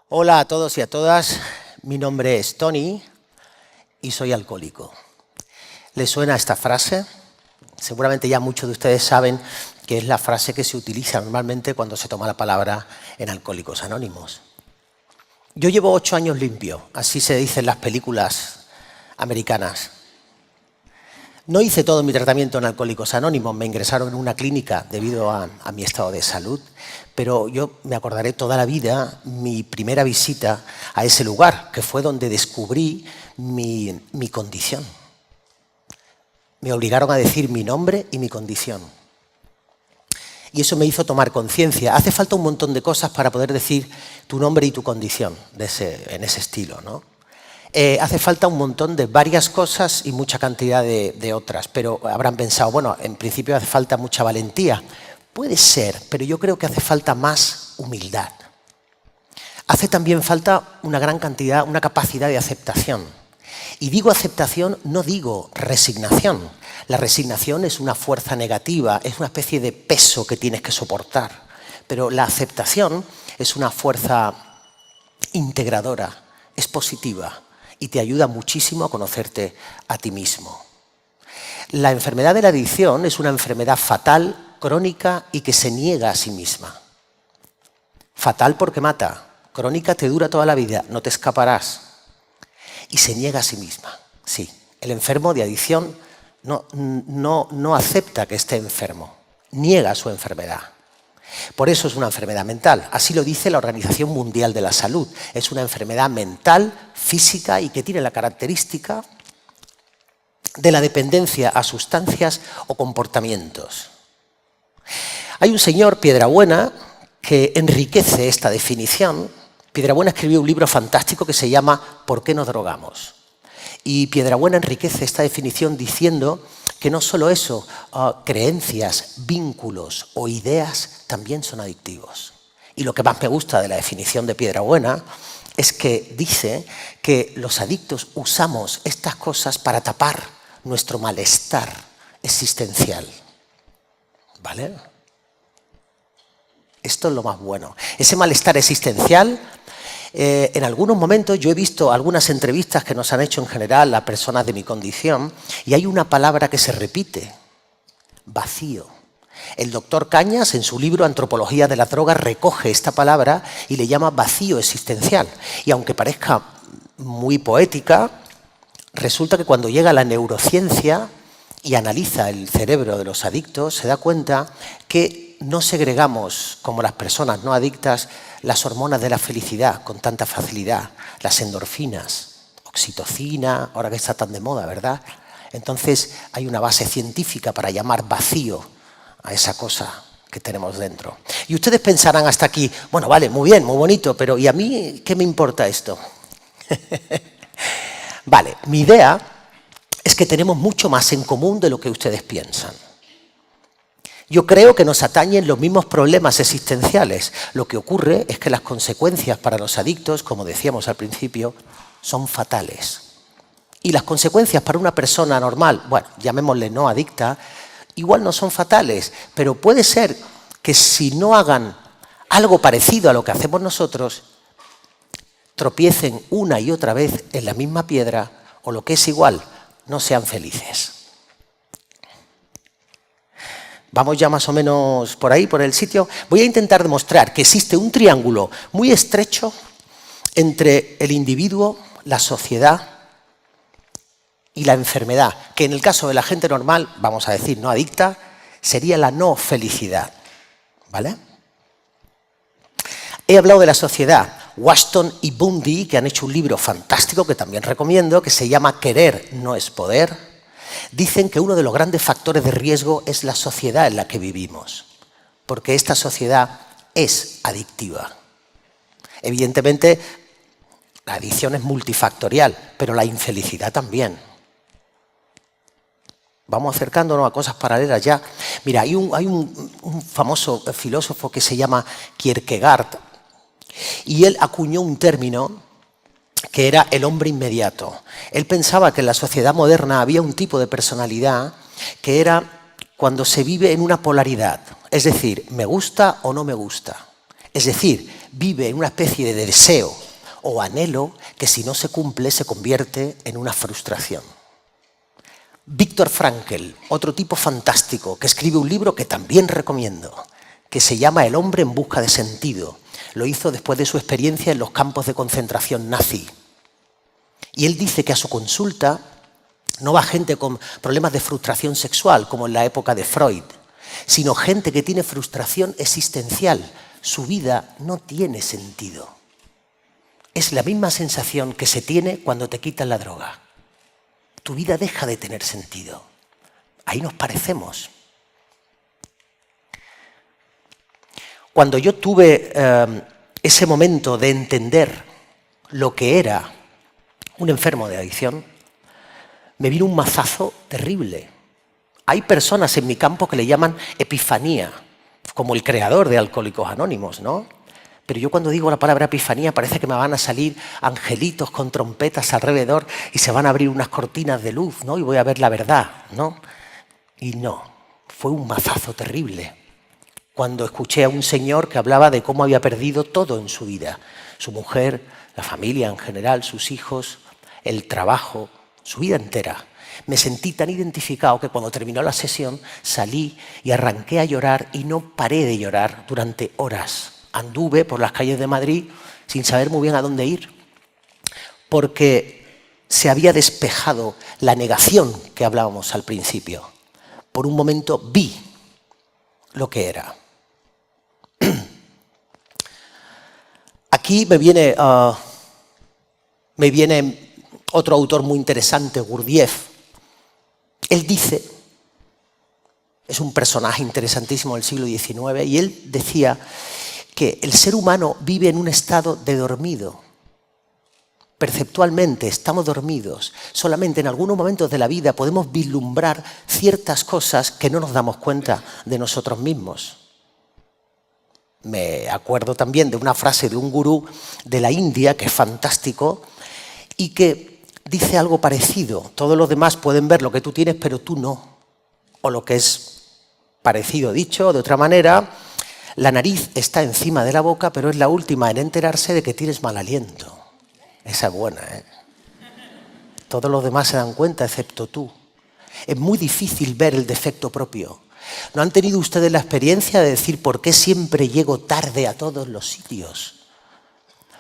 Hola a todos y a todas, mi nombre es Tony y soy alcohólico. ¿Les suena esta frase? Seguramente ya muchos de ustedes saben que es la frase que se utiliza normalmente cuando se toma la palabra en Alcohólicos Anónimos. Yo llevo 8 años limpio, así se dice en las películas americanas. No hice todo mi tratamiento en Alcohólicos Anónimos, me ingresaron en una clínica debido a mi estado de salud, pero yo me acordaré toda la vida mi primera visita a ese lugar, que fue donde descubrí mi condición. Me obligaron a decir mi nombre y mi condición. Y eso me hizo tomar conciencia. Hace falta un montón de cosas para poder decir tu nombre y tu condición en ese estilo, ¿no? Hace falta un montón de varias cosas y mucha cantidad de otras, pero habrán pensado, bueno, en principio hace falta mucha valentía. Puede ser, pero yo creo que hace falta más humildad. Hace también falta una gran cantidad, una capacidad de aceptación. Y digo aceptación, no digo resignación. La resignación es una fuerza negativa, es una especie de peso que tienes que soportar. Pero la aceptación es una fuerza integradora, es positiva y te ayuda muchísimo a conocerte a ti mismo. La enfermedad de la adicción es una enfermedad fatal, crónica y que se niega a sí misma. Fatal porque mata, crónica te dura toda la vida, no te escaparás. Y se niega a sí misma. Sí, el enfermo de adicción no acepta que esté enfermo, niega su enfermedad. Por eso es una enfermedad mental. Así lo dice la Organización Mundial de la Salud. Es una enfermedad mental, física y que tiene la característica de la dependencia a sustancias o comportamientos. Hay un señor, Piedrabuena, que enriquece esta definición. Piedrabuena escribió un libro fantástico que se llama ¿Por qué nos drogamos? Y Piedrabuena enriquece esta definición diciendo que no solo eso, creencias, vínculos o ideas también son adictivos. Y lo que más me gusta de la definición de Piedrabuena es que dice que los adictos usamos estas cosas para tapar nuestro malestar existencial. ¿Vale? Esto es lo más bueno. Ese malestar existencial, en algunos momentos yo he visto algunas entrevistas que nos han hecho en general a personas de mi condición y hay una palabra que se repite, vacío. El doctor Cañas en su libro Antropología de las drogas recoge esta palabra y le llama vacío existencial. Y aunque parezca muy poética, resulta que cuando llega la neurociencia y analiza el cerebro de los adictos, se da cuenta que no segregamos, como las personas no adictas, las hormonas de la felicidad con tanta facilidad, las endorfinas, oxitocina, ahora que está tan de moda, ¿verdad? Entonces hay una base científica para llamar vacío a esa cosa que tenemos dentro. Y ustedes pensarán hasta aquí, bueno, vale, muy bien, muy bonito, pero ¿y a mí qué me importa esto? Vale, mi idea es que tenemos mucho más en común de lo que ustedes piensan. Yo creo que nos atañen los mismos problemas existenciales. Lo que ocurre es que las consecuencias para los adictos, como decíamos al principio, son fatales. Y las consecuencias para una persona normal, bueno, llamémosle no adicta, igual no son fatales, pero puede ser que si no hagan algo parecido a lo que hacemos nosotros, tropiecen una y otra vez en la misma piedra, o lo que es igual, no sean felices. Vamos ya más o menos por ahí, por el sitio. Voy a intentar demostrar que existe un triángulo muy estrecho entre el individuo, la sociedad y la enfermedad, que en el caso de la gente normal, vamos a decir no adicta, sería la no felicidad. ¿Vale? He hablado de la sociedad. Waston y Bundy, que han hecho un libro fantástico que también recomiendo, que se llama Querer no es poder, dicen que uno de los grandes factores de riesgo es la sociedad en la que vivimos, porque esta sociedad es adictiva. Evidentemente, la adicción es multifactorial, pero la infelicidad también. Vamos acercándonos a cosas paralelas ya. Mira, hay un famoso filósofo que se llama Kierkegaard, y él acuñó un término que era el hombre inmediato. Él pensaba que en la sociedad moderna había un tipo de personalidad que era cuando se vive en una polaridad, es decir, me gusta o no me gusta. Es decir, vive en una especie de deseo o anhelo que si no se cumple se convierte en una frustración. Viktor Frankl, otro tipo fantástico, que escribe un libro que también recomiendo, que se llama El hombre en busca de sentido. Lo hizo después de su experiencia en los campos de concentración nazi. Y él dice que a su consulta no va gente con problemas de frustración sexual, como en la época de Freud, sino gente que tiene frustración existencial. Su vida no tiene sentido. Es la misma sensación que se tiene cuando te quitan la droga. Tu vida deja de tener sentido. Ahí nos parecemos. Cuando yo tuve ese momento de entender lo que era un enfermo de adicción, me vino un mazazo terrible. Hay personas en mi campo que le llaman epifanía, como el creador de Alcohólicos Anónimos, ¿no? Pero yo cuando digo la palabra epifanía parece que me van a salir angelitos con trompetas alrededor y se van a abrir unas cortinas de luz, ¿no? Y voy a ver la verdad, ¿no? Y no, fue un mazazo terrible. Cuando escuché a un señor que hablaba de cómo había perdido todo en su vida, su mujer, la familia en general, sus hijos, el trabajo, su vida entera. Me sentí tan identificado que cuando terminó la sesión salí y arranqué a llorar y no paré de llorar durante horas. Anduve por las calles de Madrid sin saber muy bien a dónde ir, porque se había despejado la negación que hablábamos al principio. Por un momento vi lo que era. Aquí me viene otro autor muy interesante, Gurdjieff. Él dice, es un personaje interesantísimo del siglo XIX, y él decía que el ser humano vive en un estado de dormido. Perceptualmente estamos dormidos. Solamente en algunos momentos de la vida podemos vislumbrar ciertas cosas que no nos damos cuenta de nosotros mismos. Me acuerdo también de una frase de un gurú de la India que es fantástico y que dice algo parecido. Todos los demás pueden ver lo que tú tienes, pero tú no. O lo que es parecido dicho de otra manera, la nariz está encima de la boca, pero es la última en enterarse de que tienes mal aliento. Esa es buena, ¿eh? Todos los demás se dan cuenta, excepto tú. Es muy difícil ver el defecto propio. ¿No han tenido ustedes la experiencia de decir por qué siempre llego tarde a todos los sitios?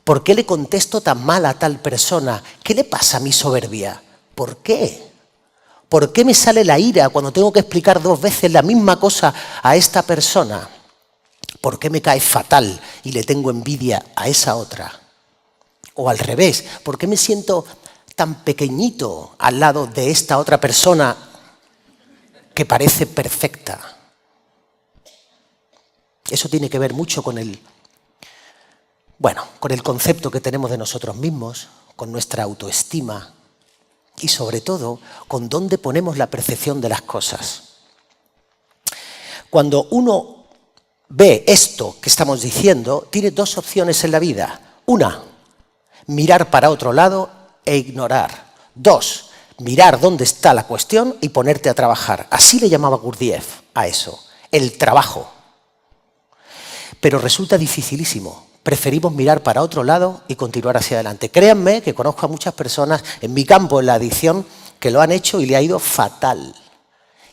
¿Por qué le contesto tan mal a tal persona? ¿Qué le pasa a mi soberbia? ¿Por qué? ¿Por qué me sale la ira cuando tengo que explicar 2 veces la misma cosa a esta persona? ¿Por qué me cae fatal y le tengo envidia a esa otra? O al revés, ¿por qué me siento tan pequeñito al lado de esta otra persona que parece perfecta? Eso tiene que ver mucho con el concepto que tenemos de nosotros mismos, con nuestra autoestima y sobre todo con dónde ponemos la percepción de las cosas. Cuando uno ve esto que estamos diciendo, tiene 2 opciones en la vida. Una, mirar para otro lado e ignorar. 2, mirar dónde está la cuestión y ponerte a trabajar. Así le llamaba Gurdjieff a eso, el trabajo. Pero resulta dificilísimo. Preferimos mirar para otro lado y continuar hacia adelante. Créanme que conozco a muchas personas en mi campo, en la adicción, que lo han hecho y le ha ido fatal.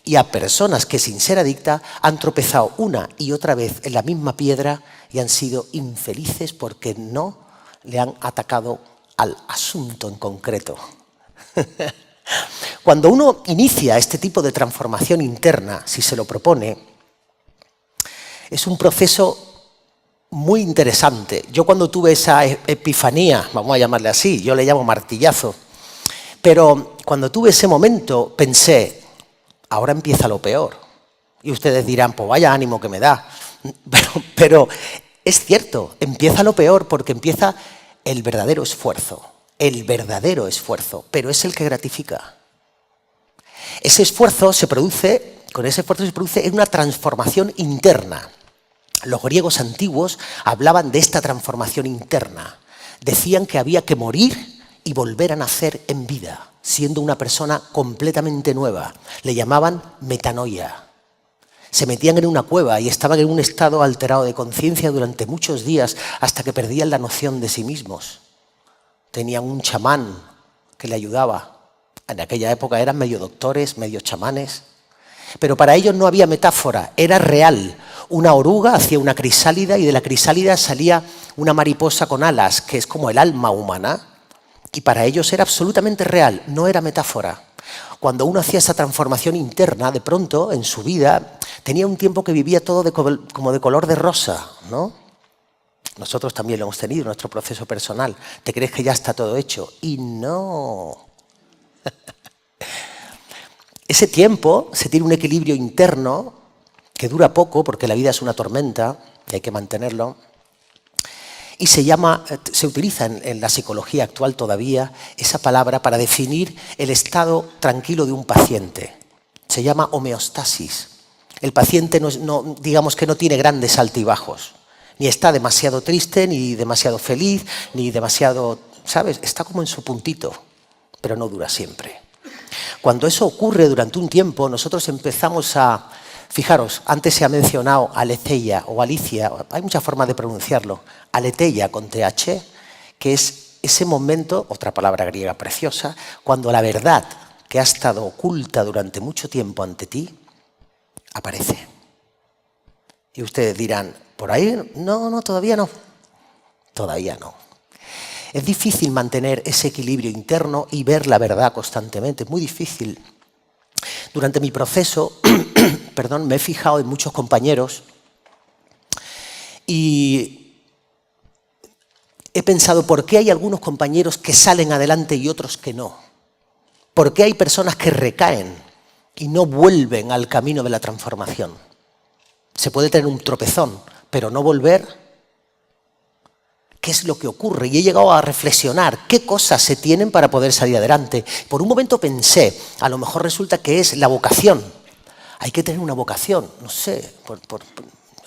Y a personas que sin ser adictas han tropezado una y otra vez en la misma piedra y han sido infelices porque no le han atacado al asunto en concreto. Cuando uno inicia este tipo de transformación interna, si se lo propone, es un proceso muy interesante. Yo cuando tuve esa epifanía, vamos a llamarle así, yo le llamo martillazo, pero cuando tuve ese momento pensé, ahora empieza lo peor. Y ustedes dirán, pues vaya ánimo que me da. Pero es cierto, empieza lo peor porque empieza el verdadero esfuerzo, pero es el que gratifica. Ese esfuerzo se produce, con ese esfuerzo se produce una transformación interna. Los griegos antiguos hablaban de esta transformación interna. Decían que había que morir y volver a nacer en vida, siendo una persona completamente nueva. Le llamaban metanoia. Se metían en una cueva y estaban en un estado alterado de conciencia durante muchos días hasta que perdían la noción de sí mismos. Tenían un chamán que le ayudaba. En aquella época eran medio doctores, medio chamanes. Pero para ellos no había metáfora, era real. Una oruga hacía una crisálida y de la crisálida salía una mariposa con alas, que es como el alma humana. Y para ellos era absolutamente real, no era metáfora. Cuando uno hacía esa transformación interna, de pronto, en su vida, tenía un tiempo que vivía todo como de color de rosa, ¿no? Nosotros también lo hemos tenido en nuestro proceso personal. ¿Te crees que ya está todo hecho? Y no. Ese tiempo se tiene un equilibrio interno que dura poco, porque la vida es una tormenta y hay que mantenerlo. Y se utiliza en la psicología actual todavía esa palabra para definir el estado tranquilo de un paciente. Se llama homeostasis. El paciente digamos que no tiene grandes altibajos. Ni está demasiado triste, ni demasiado feliz, ni demasiado, ¿sabes? Está como en su puntito, pero no dura siempre. Cuando eso ocurre durante un tiempo, nosotros empezamos a... Fijaros, antes se ha mencionado aletheia o Alicia, hay muchas formas de pronunciarlo, aletheia con TH, que es ese momento, otra palabra griega preciosa, cuando la verdad que ha estado oculta durante mucho tiempo ante ti, aparece. Y ustedes dirán, ¿por ahí? No, todavía no. Todavía no. Es difícil mantener ese equilibrio interno y ver la verdad constantemente, es muy difícil. Durante mi proceso, me he fijado en muchos compañeros y he pensado por qué hay algunos compañeros que salen adelante y otros que no. ¿Por qué hay personas que recaen y no vuelven al camino de la transformación? Se puede tener un tropezón, pero no volver. ¿Qué es lo que ocurre? Y he llegado a reflexionar qué cosas se tienen para poder salir adelante. Por un momento pensé, a lo mejor resulta que es la vocación. Hay que tener una vocación, no sé,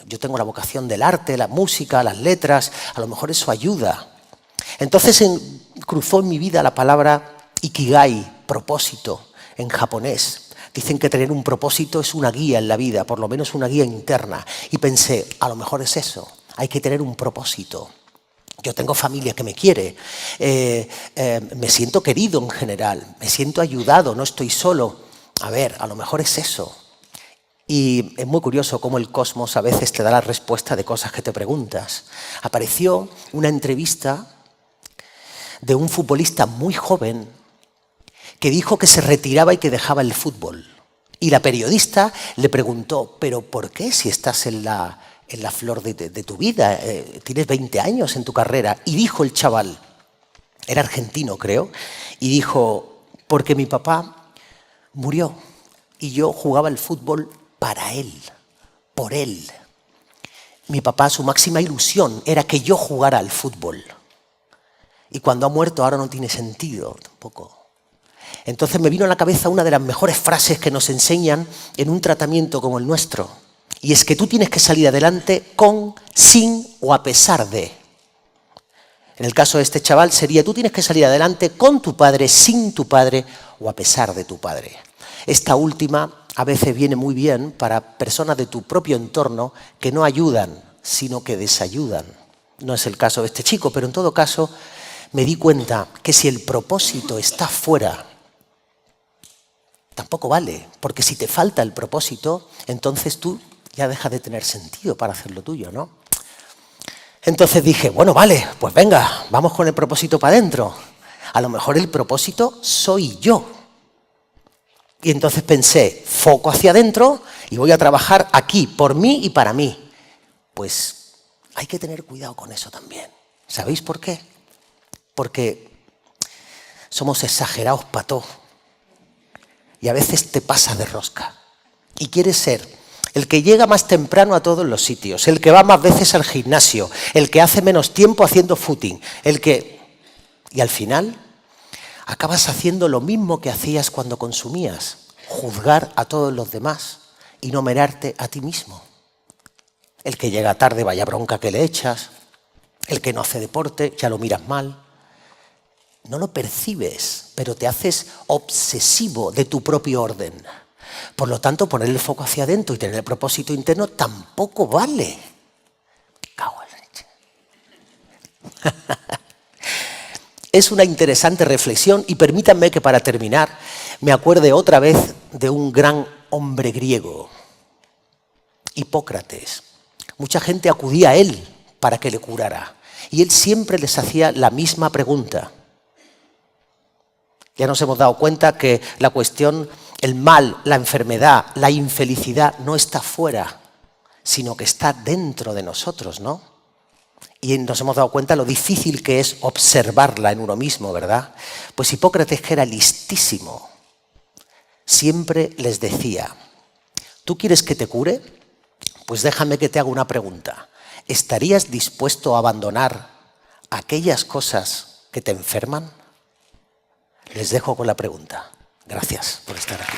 yo tengo la vocación del arte, la música, las letras, a lo mejor eso ayuda. Entonces cruzó en mi vida la palabra ikigai, propósito, en japonés. Dicen que tener un propósito es una guía en la vida, por lo menos una guía interna. Y pensé, a lo mejor es eso, hay que tener un propósito. Yo tengo familia que me quiere, me siento querido en general, me siento ayudado, no estoy solo. A ver, a lo mejor es eso. Y es muy curioso cómo el cosmos a veces te da la respuesta de cosas que te preguntas. Apareció una entrevista de un futbolista muy joven que dijo que se retiraba y que dejaba el fútbol. Y la periodista le preguntó, ¿pero por qué si estás en la flor de tu vida, tienes 20 años en tu carrera? Y dijo el chaval, era argentino creo, y dijo, porque mi papá murió y yo jugaba el fútbol para él, por él. Mi papá, su máxima ilusión era que yo jugara al fútbol. Y cuando ha muerto ahora no tiene sentido tampoco. Entonces me vino a la cabeza una de las mejores frases que nos enseñan en un tratamiento como el nuestro. Y es que tú tienes que salir adelante con, sin o a pesar de. En el caso de este chaval sería, tú tienes que salir adelante con tu padre, sin tu padre o a pesar de tu padre. Esta última a veces viene muy bien para personas de tu propio entorno que no ayudan, sino que desayudan. No es el caso de este chico, pero en todo caso me di cuenta que si el propósito está fuera, tampoco vale, porque si te falta el propósito, entonces tú ya deja de tener sentido para hacer lo tuyo, ¿no? Entonces dije, bueno, vale, pues venga, vamos con el propósito para adentro. A lo mejor el propósito soy yo. Y entonces pensé, foco hacia adentro y voy a trabajar aquí, por mí y para mí. Pues hay que tener cuidado con eso también. ¿Sabéis por qué? Porque somos exagerados para todo. Y a veces te pasas de rosca. Y quieres ser el que llega más temprano a todos los sitios, el que va más veces al gimnasio, el que hace menos tiempo haciendo footing, y al final acabas haciendo lo mismo que hacías cuando consumías, juzgar a todos los demás y no mirarte a ti mismo. El que llega tarde, vaya bronca que le echas, el que no hace deporte, ya lo miras mal. No lo percibes, pero te haces obsesivo de tu propio orden. Por lo tanto, poner el foco hacia adentro y tener el propósito interno tampoco vale. Cago en la leche. Es una interesante reflexión y permítanme que para terminar me acuerde otra vez de un gran hombre griego, Hipócrates. Mucha gente acudía a él para que le curara y él siempre les hacía la misma pregunta. Ya nos hemos dado cuenta que la cuestión, el mal, la enfermedad, la infelicidad no está fuera, sino que está dentro de nosotros, ¿no? Y nos hemos dado cuenta lo difícil que es observarla en uno mismo, ¿verdad? Pues Hipócrates, que era listísimo, siempre les decía, ¿tú quieres que te cure? Pues déjame que te haga una pregunta. ¿Estarías dispuesto a abandonar aquellas cosas que te enferman? Les dejo con la pregunta. Gracias por estar aquí.